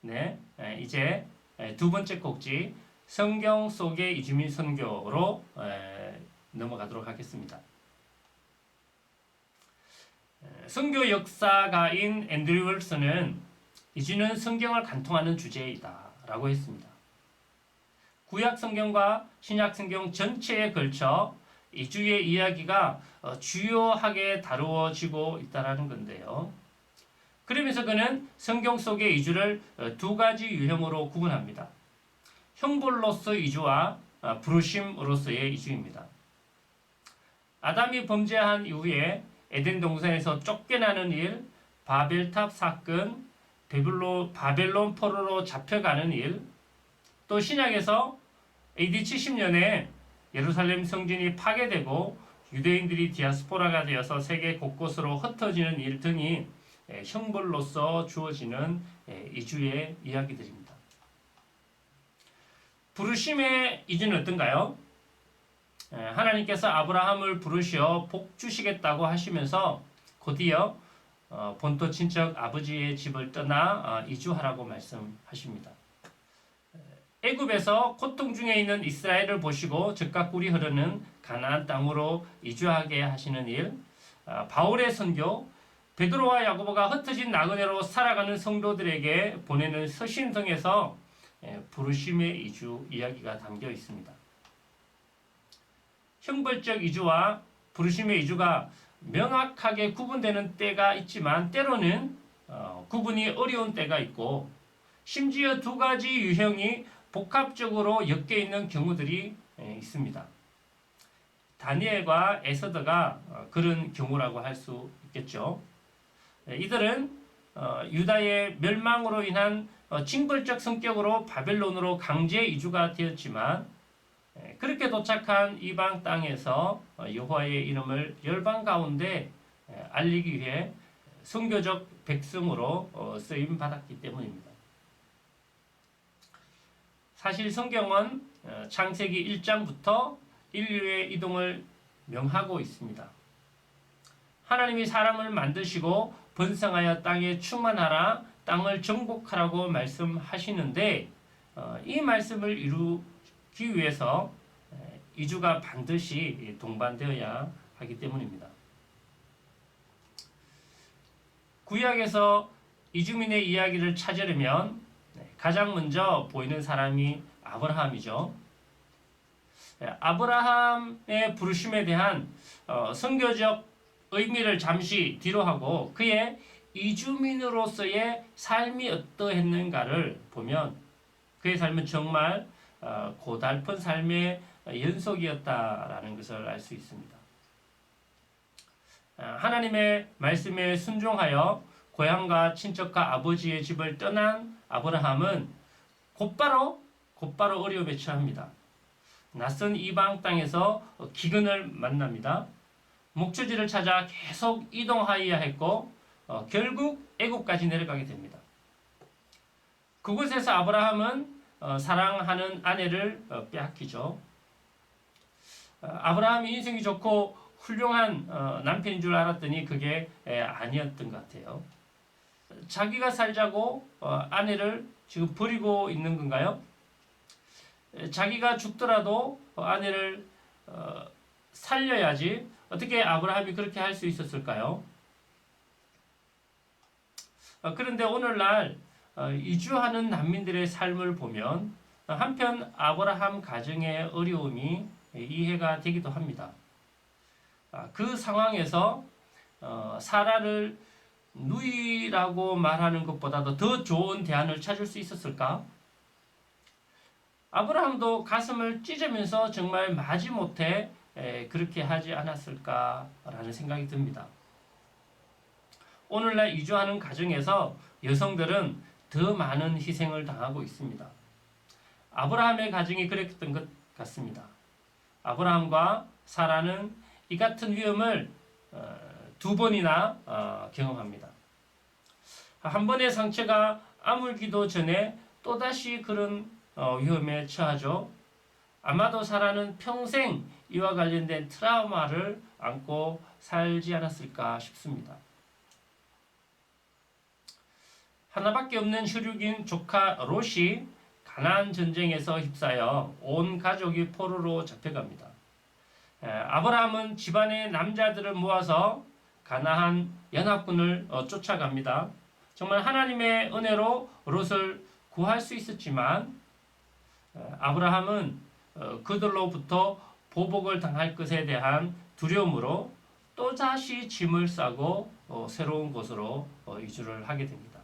네, 이제 두 번째 꼭지 성경 속의 이주민 선교로 넘어가도록 하겠습니다. 선교 역사가인 앤드류 월슨은 이주는 성경을 간통하는 주제이다 라고 했습니다. 구약 성경과 신약 성경 전체에 걸쳐 이주의 이야기가 주요하게 다루어지고 있다는 건데요. 그러면서 그는 성경 속의 이주를 두 가지 유형으로 구분합니다. 형벌로서 이주와 부르심으로서의 이주입니다. 아담이 범죄한 이후에 에덴 동산에서 쫓겨나는 일, 바벨탑 사건, 바벨론 포로로 잡혀가는 일, 또 신약에서 AD 70년에 예루살렘 성전이 파괴되고 유대인들이 디아스포라가 되어서 세계 곳곳으로 흩어지는 일 등이 형벌로서 주어지는 이주의 이야기들입니다. 부르심의 이주는 어떤가요? 하나님께서 아브라함을 부르시어 복 주시겠다고 하시면서 곧이어 본토 친척 아버지의 집을 떠나 이주하라고 말씀하십니다. 애굽에서 고통 중에 있는 이스라엘을 보시고 젖과 꿀이 흐르는 가나안 땅으로 이주하게 하시는 일, 바울의 선교, 베드로와 야고보가 흩어진 나그네로 살아가는 성도들에게 보내는 서신 등에서 부르심의 이주 이야기가 담겨 있습니다. 형벌적 이주와 부르심의 이주가 명확하게 구분되는 때가 있지만 때로는 구분이 어려운 때가 있고 심지어 두 가지 유형이 복합적으로 엮여 있는 경우들이 있습니다. 다니엘과 에서더가 그런 경우라고 할 수 있겠죠. 이들은 유다의 멸망으로 인한 징벌적 성격으로 바벨론으로 강제 이주가 되었지만 그렇게 도착한 이방 땅에서 여호와의 이름을 열방 가운데 알리기 위해 선교적 백성으로 쓰임 받았기 때문입니다. 사실 성경은 창세기 1장부터 인류의 이동을 명하고 있습니다. 하나님이 사람을 만드시고 번성하여 땅에 충만하라, 땅을 정복하라고 말씀하시는데 이 말씀을 이루기 위해서 이주가 반드시 동반되어야 하기 때문입니다. 구약에서 이주민의 이야기를 찾으려면 가장 먼저 보이는 사람이 아브라함이죠. 아브라함의 부르심에 대한 선교적 의미를 잠시 뒤로 하고 그의 이주민으로서의 삶이 어떠했는가를 보면 그의 삶은 정말 고달픈 삶의 연속이었다라는 것을 알 수 있습니다. 하나님의 말씀에 순종하여 고향과 친척과 아버지의 집을 떠난 아브라함은 곧바로 어려움에 처합니다. 낯선 이방 땅에서 기근을 만납니다. 목초지를 찾아 계속 이동하여야 했고 결국 애굽까지 내려가게 됩니다. 그곳에서 아브라함은 사랑하는 아내를 빼앗기죠. 아브라함이 인생이 좋고 훌륭한 남편인 줄 알았더니 그게 아니었던 것 같아요. 자기가 살자고 아내를 지금 버리고 있는 건가요? 자기가 죽더라도 아내를 살려야지 어떻게 아브라함이 그렇게 할 수 있었을까요? 그런데 오늘날 이주하는 난민들의 삶을 보면 한편 아브라함 가정의 어려움이 이해가 되기도 합니다. 그 상황에서 사라를 누이라고 말하는 것보다도 더 좋은 대안을 찾을 수 있었을까? 아브라함도 가슴을 찢으면서 정말 마지못해 그렇게 하지 않았을까라는 생각이 듭니다. 오늘날 이주하는 가정에서 여성들은 더 많은 희생을 당하고 있습니다. 아브라함의 가정이 그랬던 것 같습니다. 아브라함과 사라는 이 같은 위험을 두 번이나 경험합니다. 한 번의 상처가 아물기도 전에 또다시 그런 위험에 처하죠. 아마도 사라는 평생 이와 관련된 트라우마를 안고 살지 않았을까 싶습니다. 하나밖에 없는 혈육인 조카 롯이 가나안 전쟁에서 휩싸여 온 가족이 포로로 잡혀갑니다. 아브라함은 집안의 남자들을 모아서 가나안 연합군을 쫓아갑니다. 정말 하나님의 은혜로 롯을 구할 수 있었지만 아브라함은 그들로부터 보복을 당할 것에 대한 두려움으로 또다시 짐을 싸고 새로운 곳으로 이주를 하게 됩니다.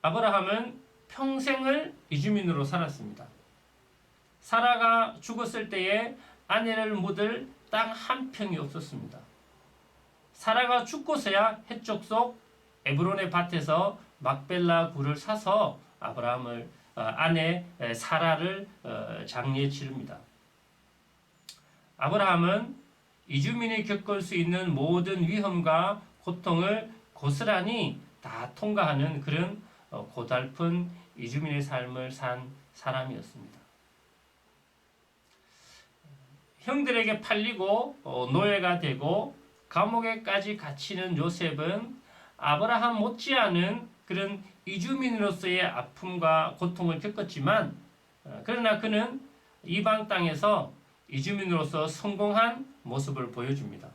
아브라함은 평생을 이주민으로 살았습니다. 사라가 죽었을 때에 아내를 묻을 땅 한 평이 없었습니다. 사라가 죽고서야 해쪽 속 에브론의 밭에서 막벨라 굴을 사서 아브라함을 아내 사라를 장례 치릅니다. 아브라함은 이주민이 겪을 수 있는 모든 위험과 고통을 고스란히 다 통과하는 그런 고달픈 이주민의 삶을 산 사람이었습니다. 형들에게 팔리고 노예가 되고 감옥에까지 갇히는 요셉은 아브라함 못지않은 그런 이주민으로서의 아픔과 고통을 겪었지만 그러나 그는 이방 땅에서 이주민으로서 성공한 모습을 보여줍니다.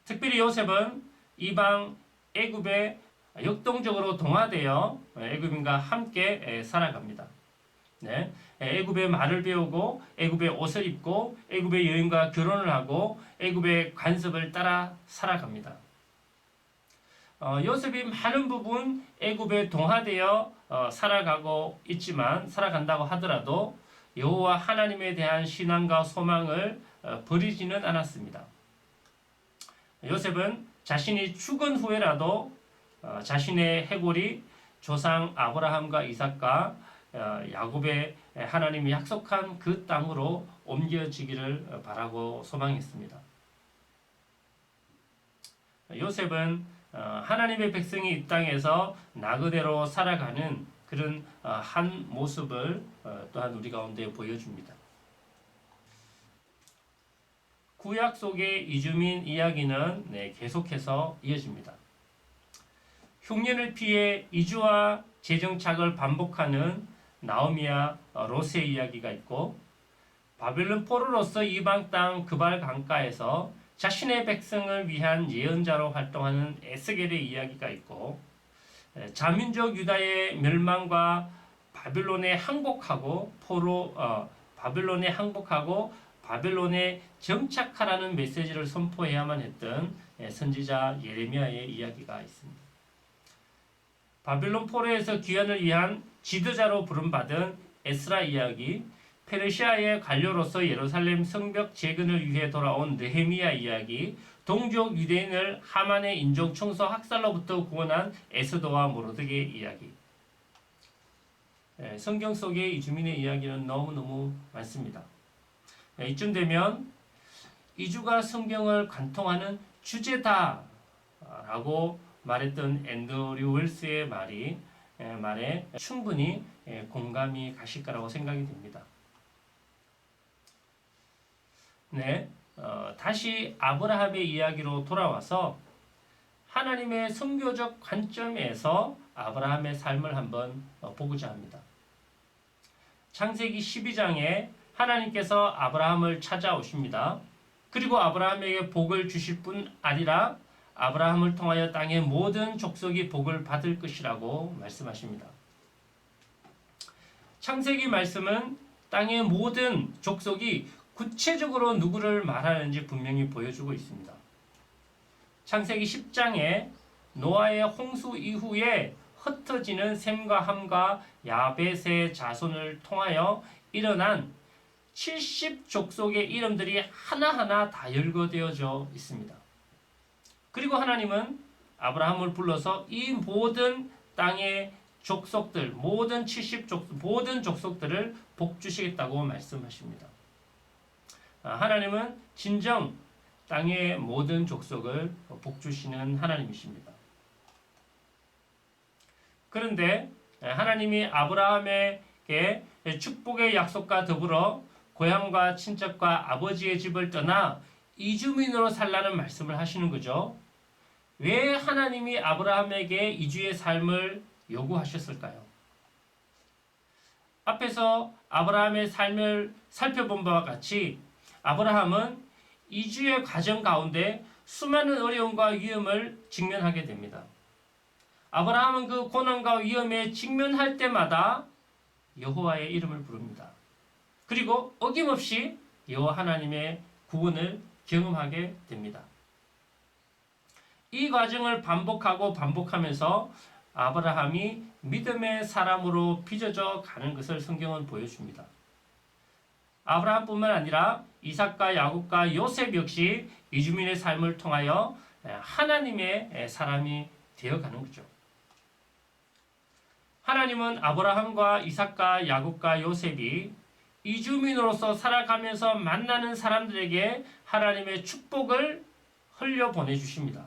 특별히 요셉은 이방 애굽에 역동적으로 동화되어 애굽인과 함께 살아갑니다. 네, 애굽의 말을 배우고 애굽의 옷을 입고 애굽의 여인과 결혼을 하고 애굽의 관습을 따라 살아갑니다. 요셉이 많은 부분 애굽에 동화되어 살아가고 있지만 살아간다고 하더라도 여호와 하나님에 대한 신앙과 소망을 버리지는 않았습니다. 요셉은 자신이 죽은 후에라도 자신의 해골이 조상 아브라함과 이삭과 야곱의 하나님이 약속한 그 땅으로 옮겨지기를 바라고 소망했습니다. 요셉은 하나님의 백성이 이 땅에서 나그네로 살아가는 그런 한 모습을 또한 우리 가운데 보여줍니다. 구약 속의 이주민 이야기는 계속해서 이어집니다. 흉년을 피해 이주와 재정착을 반복하는 나오미와 롯의 이야기가 있고 바벨론 포로로서 이방 땅 그발 강가에서 자신의 백성을 위한 예언자로 활동하는 에스겔의 이야기가 있고 자민족 유다의 멸망과 바벨론에 항복하고 바벨론에 정착하라는 메시지를 선포해야만 했던 선지자 예레미야의 이야기가 있습니다. 바벨론 포로에서 귀환을 위한 지도자로 부름받은 에스라 이야기, 페르시아의 관료로서 예루살렘 성벽 재건을 위해 돌아온 느헤미야 이야기, 동족 유대인을 하만의 인종 청소 학살로부터 구원한 에스더와 모르드게의 이야기. 성경 속의 이주민의 이야기는 너무너무 많습니다. 이쯤 되면 이주가 성경을 관통하는 주제다라고 말했던 앤드류 웰스의 말에 충분히 공감이 가실 거라고 생각이 됩니다. 네, 다시 아브라함의 이야기로 돌아와서 하나님의 선교적 관점에서 아브라함의 삶을 한번 보고자 합니다. 창세기 12장에 하나님께서 아브라함을 찾아오십니다. 그리고 아브라함에게 복을 주실 뿐 아니라 아브라함을 통하여 땅의 모든 족속이 복을 받을 것이라고 말씀하십니다. 창세기 말씀은 땅의 모든 족속이 구체적으로 누구를 말하는지 분명히 보여주고 있습니다. 창세기 10장에 노아의 홍수 이후에 흩어지는 셈과 함과 야벳의 자손을 통하여 일어난 70족속의 이름들이 하나하나 다 열거되어져 있습니다. 그리고 하나님은 아브라함을 불러서 이 모든 땅의 족속들, 모든 족속들을 복 주시겠다고 말씀하십니다. 하나님은 진정 땅의 모든 족속을 복 주시는 하나님이십니다. 그런데 하나님이 아브라함에게 축복의 약속과 더불어 고향과 친척과 아버지의 집을 떠나 이주민으로 살라는 말씀을 하시는 거죠. 왜 하나님이 아브라함에게 이주의 삶을 요구하셨을까요? 앞에서 아브라함의 삶을 살펴본 바와 같이 아브라함은 이주의 과정 가운데 수많은 어려움과 위험을 직면하게 됩니다. 아브라함은 그 고난과 위험에 직면할 때마다 여호와의 이름을 부릅니다. 그리고 어김없이 여호와 하나님의 구원을 경험하게 됩니다. 이 과정을 반복하면서 아브라함이 믿음의 사람으로 빚어져 가는 것을 성경은 보여줍니다. 아브라함뿐만 아니라 이삭과 야곱과 요셉 역시 이주민의 삶을 통하여 하나님의 사람이 되어가는 거죠. 하나님은 아브라함과 이삭과 야곱과 요셉이 이주민으로서 살아가면서 만나는 사람들에게 하나님의 축복을 흘려 보내주십니다.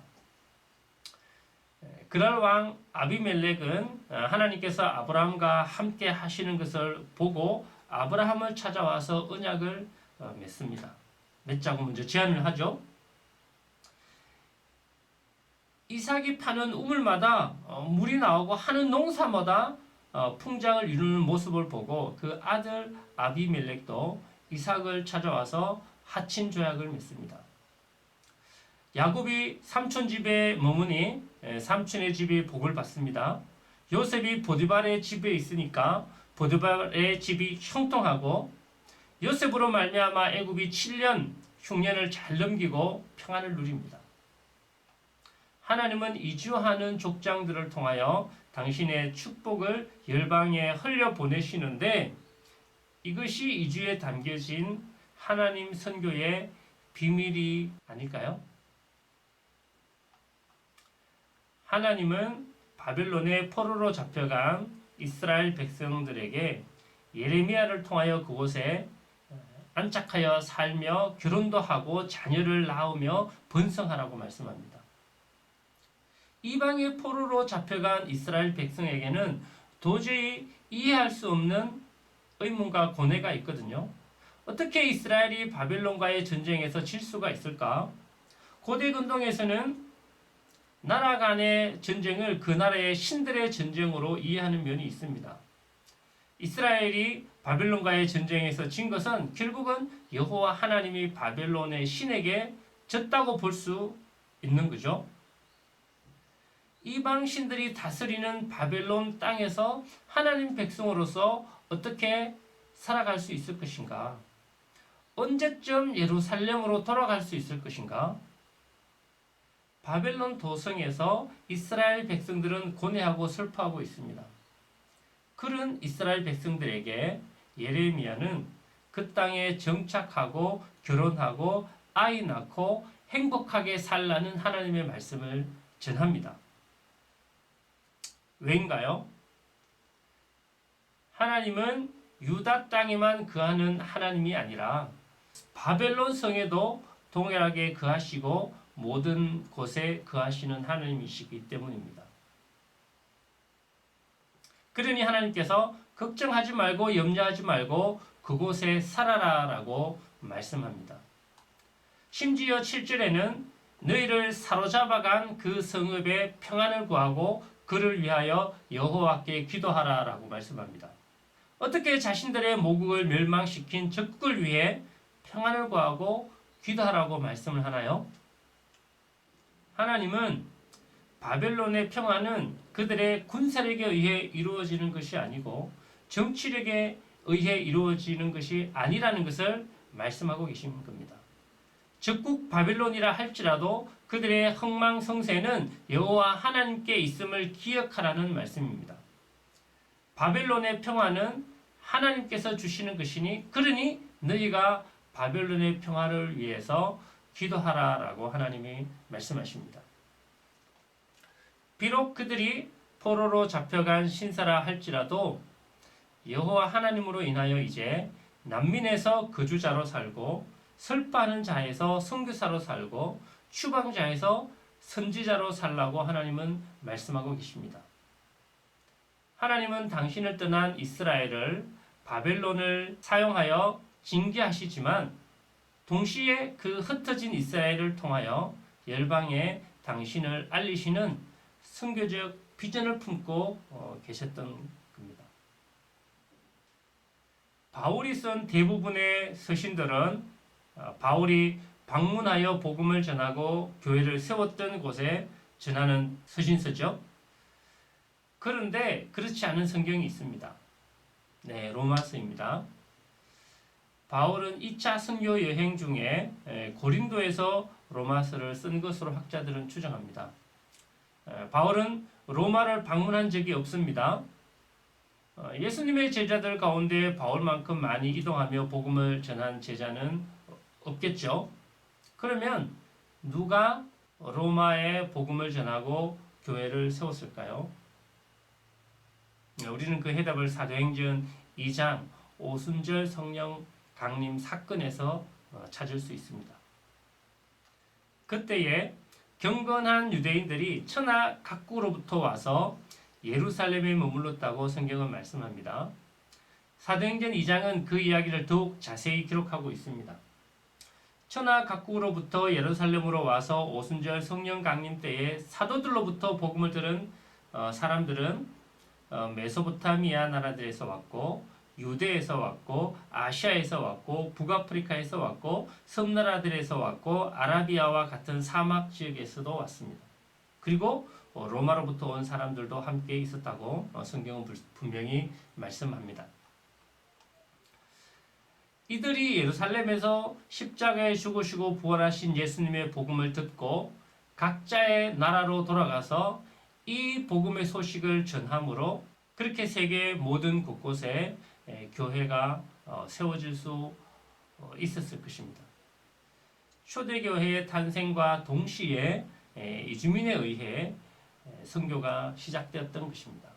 그날 왕 아비멜렉은 하나님께서 아브라함과 함께 하시는 것을 보고 아브라함을 찾아와서 언약을 맺습니다. 맺자고 먼저 제안을 하죠. 이삭이 파는 우물마다 물이 나오고 하는 농사마다 풍장을 이루는 모습을 보고 그 아들 아비멜렉도 이삭을 찾아와서 하친 조약을 맺습니다. 야곱이 삼촌 집에 머무니 삼촌의 집이 복을 받습니다. 요셉이 보디발의 집에 있으니까 보디발의 집이 형통하고 요셉으로 말미암아 애굽이 7년 흉년을 잘 넘기고 평안을 누립니다. 하나님은 이주하는 족장들을 통하여 당신의 축복을 열방에 흘려 보내시는데 이것이 이주에 담겨진 하나님 선교의 비밀이 아닐까요? 하나님은 바벨론의 포로로 잡혀간 이스라엘 백성들에게 예레미야를 통하여 그곳에 안착하여 살며 결혼도 하고 자녀를 낳으며 번성하라고 말씀합니다. 이방의 포로로 잡혀간 이스라엘 백성에게는 도저히 이해할 수 없는 의문과 고뇌가 있거든요. 어떻게 이스라엘이 바벨론과의 전쟁에서 질 수가 있을까? 고대 근동에서는 나라 간의 전쟁을 그 나라의 신들의 전쟁으로 이해하는 면이 있습니다. 이스라엘이 바벨론과의 전쟁에서 진 것은 결국은 여호와 하나님이 바벨론의 신에게 졌다고 볼 수 있는 거죠. 이방 신들이 다스리는 바벨론 땅에서 하나님 백성으로서 어떻게 살아갈 수 있을 것인가? 언제쯤 예루살렘으로 돌아갈 수 있을 것인가? 바벨론 도성에서 이스라엘 백성들은 고뇌하고 슬퍼하고 있습니다. 그런 이스라엘 백성들에게 예레미야는 그 땅에 정착하고 결혼하고 아이 낳고 행복하게 살라는 하나님의 말씀을 전합니다. 왜인가요? 하나님은 유다 땅에만 거하는 하나님이 아니라 바벨론 성에도 동일하게 거하시고 모든 곳에 거하시는 하나님이시기 때문입니다. 그러니 하나님께서 걱정하지 말고 염려하지 말고 그곳에 살아라라고 말씀합니다. 심지어 7절에는 너희를 사로잡아간 그 성읍의 평안을 구하고 그를 위하여 여호와께 기도하라라고 말씀합니다. 어떻게 자신들의 모국을 멸망시킨 적국을 위해 평안을 구하고 기도하라고 말씀을 하나요? 하나님은 바벨론의 평화는 그들의 군사력에 의해 이루어지는 것이 아니고 정치력에 의해 이루어지는 것이 아니라는 것을 말씀하고 계신 겁니다. 적국 바벨론이라 할지라도 그들의 흥망성쇠는 여호와 하나님께 있음을 기억하라는 말씀입니다. 바벨론의 평화는 하나님께서 주시는 것이니 그러니 너희가 바벨론의 평화를 위해서 기도하라라고 하나님이 말씀하십니다. 비록 그들이 포로로 잡혀간 신사라 할지라도 여호와 하나님으로 인하여 이제 난민에서 거주자로 살고 설파하는 자에서 선교사로 살고 추방자에서 선지자로 살라고 하나님은 말씀하고 계십니다. 하나님은 당신을 떠난 이스라엘을 바벨론을 사용하여 징계하시지만 동시에 그 흩어진 이스라엘을 통하여 열방에 당신을 알리시는 선교적 비전을 품고 계셨던 겁니다. 바울이 쓴 대부분의 서신들은 바울이 방문하여 복음을 전하고 교회를 세웠던 곳에 전하는 서신서죠. 그런데 그렇지 않은 성경이 있습니다. 네, 로마서입니다. 바울은 2차 선교 여행 중에 고린도에서 로마서를 쓴 것으로 학자들은 추정합니다. 바울은 로마를 방문한 적이 없습니다. 예수님의 제자들 가운데 바울만큼 많이 이동하며 복음을 전한 제자는 없겠죠. 그러면 누가 로마에 복음을 전하고 교회를 세웠을까요? 우리는 그 해답을 사도행전 2장 오순절 성령 강림 사건에서 찾을 수 있습니다. 그때에 경건한 유대인들이 천하 각국으로부터 와서 예루살렘에 머물렀다고 성경은 말씀합니다. 사도행전 2장은 그 이야기를 더욱 자세히 기록하고 있습니다. 천하 각국으로부터 예루살렘으로 와서 오순절 성령 강림 때에 사도들로부터 복음을 들은 사람들은 메소포타미아 나라들에서 왔고 유대에서 왔고 아시아에서 왔고 북아프리카에서 왔고 섬나라들에서 왔고 아라비아와 같은 사막 지역에서도 왔습니다. 그리고 로마로부터 온 사람들도 함께 있었다고 성경은 분명히 말씀합니다. 이들이 예루살렘에서 십자가에 죽으시고 부활하신 예수님의 복음을 듣고 각자의 나라로 돌아가서 이 복음의 소식을 전함으로 그렇게 세계 모든 곳곳에 교회가 세워질 수 있었을 것입니다. 초대교회의 탄생과 동시에 이주민에 의해 선교가 시작되었던 것입니다.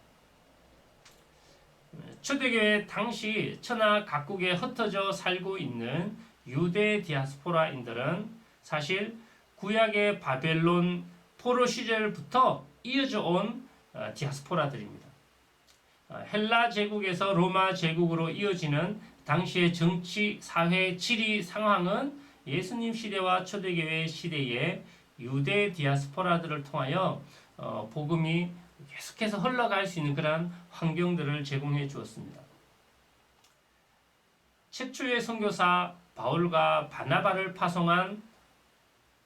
초대교회 당시 천하 각국에 흩어져 살고 있는 유대 디아스포라인들은 사실 구약의 바벨론 포로 시절부터 이어져 온 디아스포라들입니다. 헬라 제국에서 로마 제국으로 이어지는 당시의 정치, 사회, 지리 상황은 예수님 시대와 초대교회 시대에 유대 디아스포라들을 통하여 복음이 계속해서 흘러갈 수 있는 그런 환경들을 제공해 주었습니다. 최초의 선교사 바울과 바나바를 파송한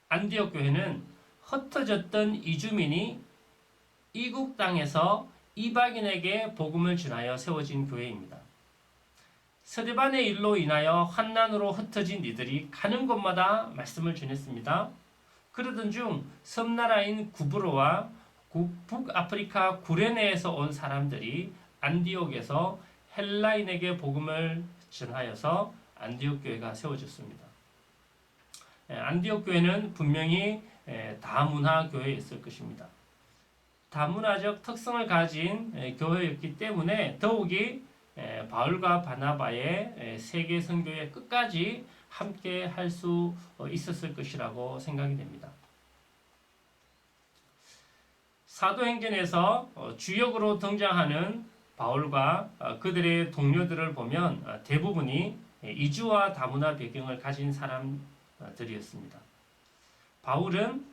안디옥 교회는 흩어졌던 이주민이 이국 땅에서 이방인에게 복음을 전하여 세워진 교회입니다. 스데반의 일로 인하여 환난으로 흩어진 이들이 가는 곳마다 말씀을 전했습니다. 그러던 중 섬나라인 구브로와 북아프리카 구레네에서 온 사람들이 안디옥에서 헬라인에게 복음을 전하여서 안디옥 교회가 세워졌습니다. 안디옥 교회는 분명히 다문화 교회였을 것입니다. 다문화적 특성을 가진 교회였기 때문에 더욱이 바울과 바나바의 세계 선교의 끝까지 함께 할 수 있었을 것이라고 생각이 됩니다. 사도행전에서 주역으로 등장하는 바울과 그들의 동료들을 보면 대부분이 이주와 다문화 배경을 가진 사람들이었습니다. 바울은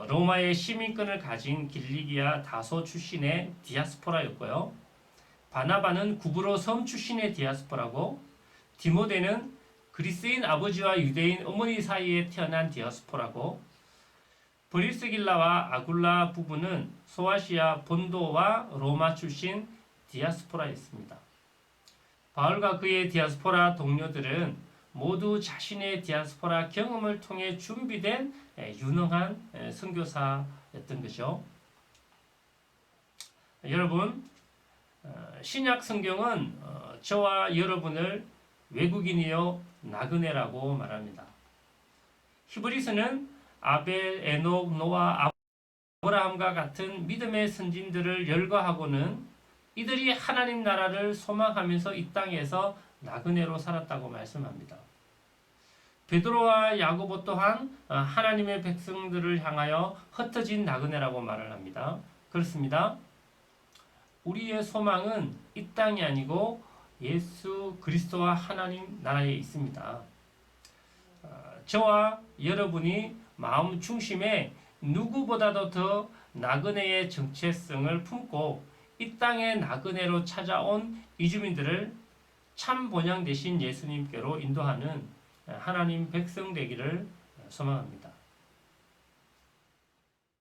로마의 시민권을 가진 길리기아 다소 출신의 디아스포라였고요. 바나바는 구브로 섬 출신의 디아스포라고, 디모데는 그리스인 아버지와 유대인 어머니 사이에 태어난 디아스포라고, 브리스길라와 아굴라 부부는 소아시아 본도와 로마 출신 디아스포라였습니다. 바울과 그의 디아스포라 동료들은 모두 자신의 디아스포라 경험을 통해 준비된 유능한 선교사였던 것이죠. 여러분, 신약 성경은 저와 여러분을 외국인이요 나그네라고 말합니다. 히브리서는 아벨, 에녹, 노아, 아브라함과 같은 믿음의 선진들을 열거하고는 이들이 하나님 나라를 소망하면서 이 땅에서 나그네로 살았다고 말씀합니다. 베드로와 야고보 또한 하나님의 백성들을 향하여 흩어진 나그네라고 말을 합니다. 그렇습니다. 우리의 소망은 이 땅이 아니고 예수 그리스도와 하나님 나라에 있습니다. 저와 여러분이 마음 중심에 누구보다도 더 나그네의 정체성을 품고 이 땅의 나그네로 찾아온 이주민들을 참 본향 되신 예수님께로 인도하는 하나님 백성 되기를 소망합니다.